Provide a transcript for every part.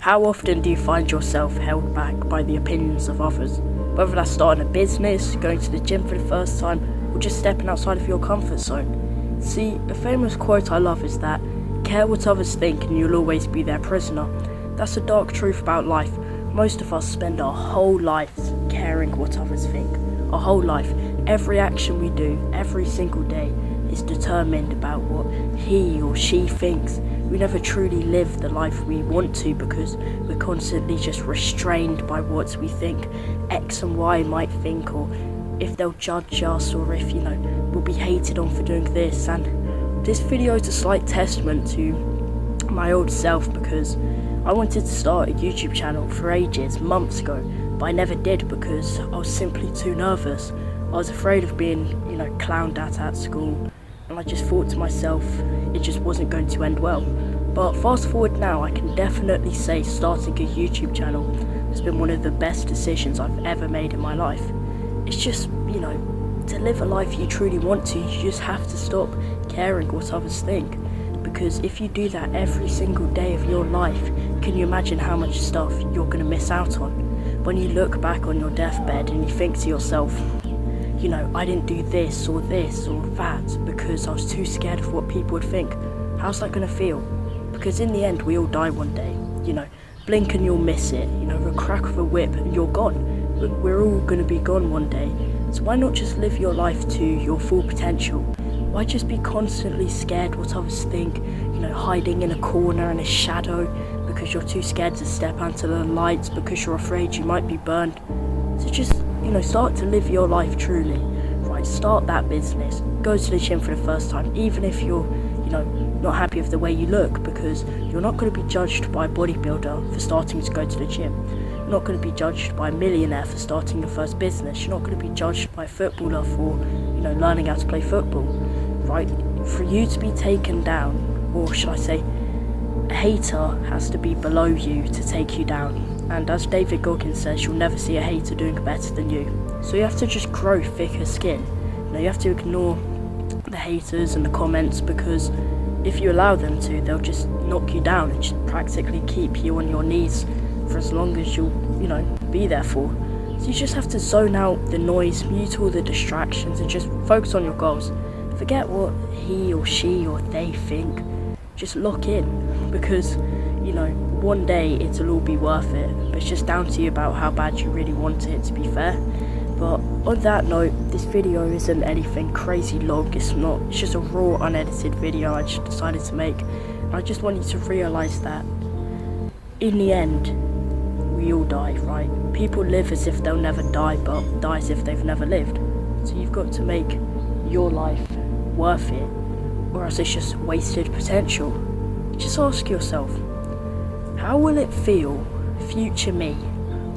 How often do you find yourself held back by the opinions of others? Whether that's starting a business, going to the gym for the first time, or just stepping outside of your comfort zone. See, a famous quote I love is that, care what others think and you'll always be their prisoner. That's a dark truth about life. Most of us spend our whole lives caring what others think. Our whole life, every action we do, every single day, is determined about what he or she thinks. We never truly live the life we want to because we're constantly just restrained by what we think X and Y might think, or if they'll judge us, or if, we'll be hated on for doing this. And this video is a slight testament to my old self, because I wanted to start a YouTube channel for ages, months ago, but I never did because I was simply too nervous. I was afraid of being, clowned at school, and I just thought to myself, it just wasn't going to end well. But fast forward now, I can definitely say starting a YouTube channel has been one of the best decisions I've ever made in my life. It's just, to live a life you truly want to, you just have to stop caring what others think. Because if you do that every single day of your life, can you imagine how much stuff you're going to miss out on? When you look back on your deathbed and you think to yourself, I didn't do this or that because I was too scared of what people would think. How's that going to feel? Because in the end, we all die one day. Blink and you'll miss it. The crack of a whip and you're gone. We're all going to be gone one day. So why not just live your life to your full potential? Why just be constantly scared what others think? Hiding in a corner in a shadow because you're too scared to step onto the lights because you're afraid you might be burned. So just, start to live your life truly. Right, start that business. Go to the gym for the first time, even if you're, not happy with the way you look, because you're not going to be judged by a bodybuilder for starting to go to the gym. You're not going to be judged by a millionaire for starting your first business. You're not going to be judged by a footballer for, learning how to play football. Right? For you to be taken down, or should I say, a hater has to be below you to take you down. And as David Goggins says, you'll never see a hater doing better than you. So you have to just grow thicker skin. You have to ignore the haters and the comments, because if you allow them to, they'll just knock you down and just practically keep you on your knees for as long as you'll, be there for. So you just have to zone out the noise, mute all the distractions, and just focus on your goals. Forget what he or she or they think. Just lock in, because, one day it'll all be worth it. But it's just down to you about how bad you really want it, to be fair. But on that note, this video isn't anything crazy long. It's just a raw, unedited video I just decided to make. And I just want you to realise that in the end, we all die, right? People live as if they'll never die, but die as if they've never lived. So you've got to make your life worth it, or else it's just wasted potential. Just ask yourself, how will it feel, future me,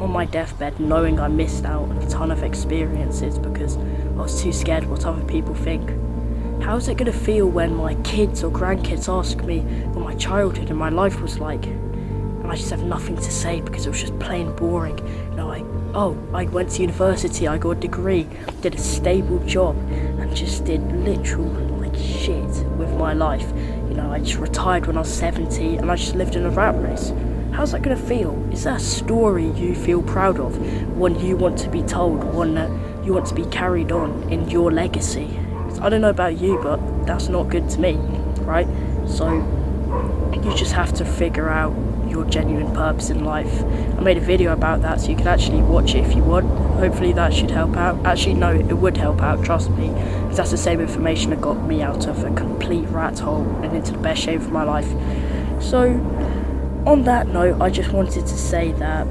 on my deathbed, knowing I missed out on a ton of experiences because I was too scared what other people think? How's it going to feel when my kids or grandkids ask me what my childhood and my life was like, and I just have nothing to say because it was just plain boring? I went to university, I got a degree, did a stable job, and just did literal shit with my life. I just retired when I was 70 and I just lived in a rat race. How's that going to feel? Is that a story you feel proud of? One you want to be told? One that you want to be carried on in your legacy? I don't know about you, but that's not good to me, right? So you just have to figure out your genuine purpose in life. I made a video about that, so you can actually watch it if you want. Hopefully that should help out. Actually, no, it would help out, trust me, because that's the same information that got me out of a complete rat hole and into the best shape of my life. So on that note, I just wanted to say that,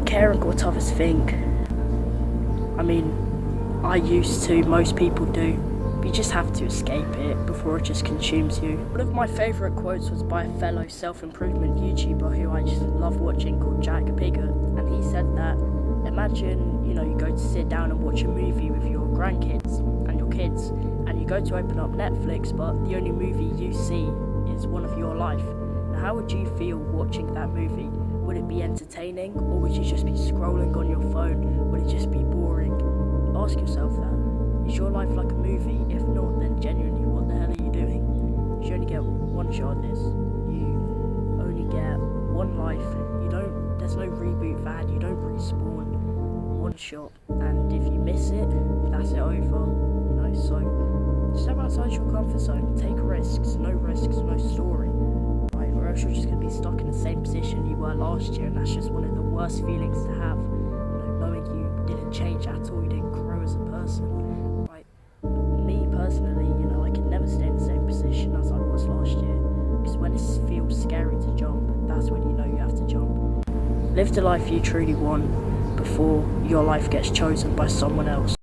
caring what others think, I used to, most people do, but you just have to escape it before it just consumes you. One of my favourite quotes was by a fellow self-improvement YouTuber who I just love watching, called Jack Piggott, and he said that, imagine, you go to sit down and watch a movie with your grandkids and your kids, and you go to open up Netflix, but the only movie you see is one of your life. Now, how would you feel watching that movie? Would it be entertaining, or would you just be scrolling on your phone? Would it just be boring? Ask yourself that. Is your life like a movie? If not, then genuinely, what the hell are you doing? You only get one shot at this. You only get spawn one shot, and if you miss it, that's it over. You know, so step outside your comfort zone, take risks, no story. Right, or else you're just gonna be stuck in the same position you were last year, and that's just one of the worst feelings to have. You know, knowing you didn't change at all, you didn't grow as a person. Right. Me personally, you know, I can never stay in the same position as I was last year, because when it feels scary to jump, that's when you know you have to jump. Live the life you truly want before your life gets chosen by someone else.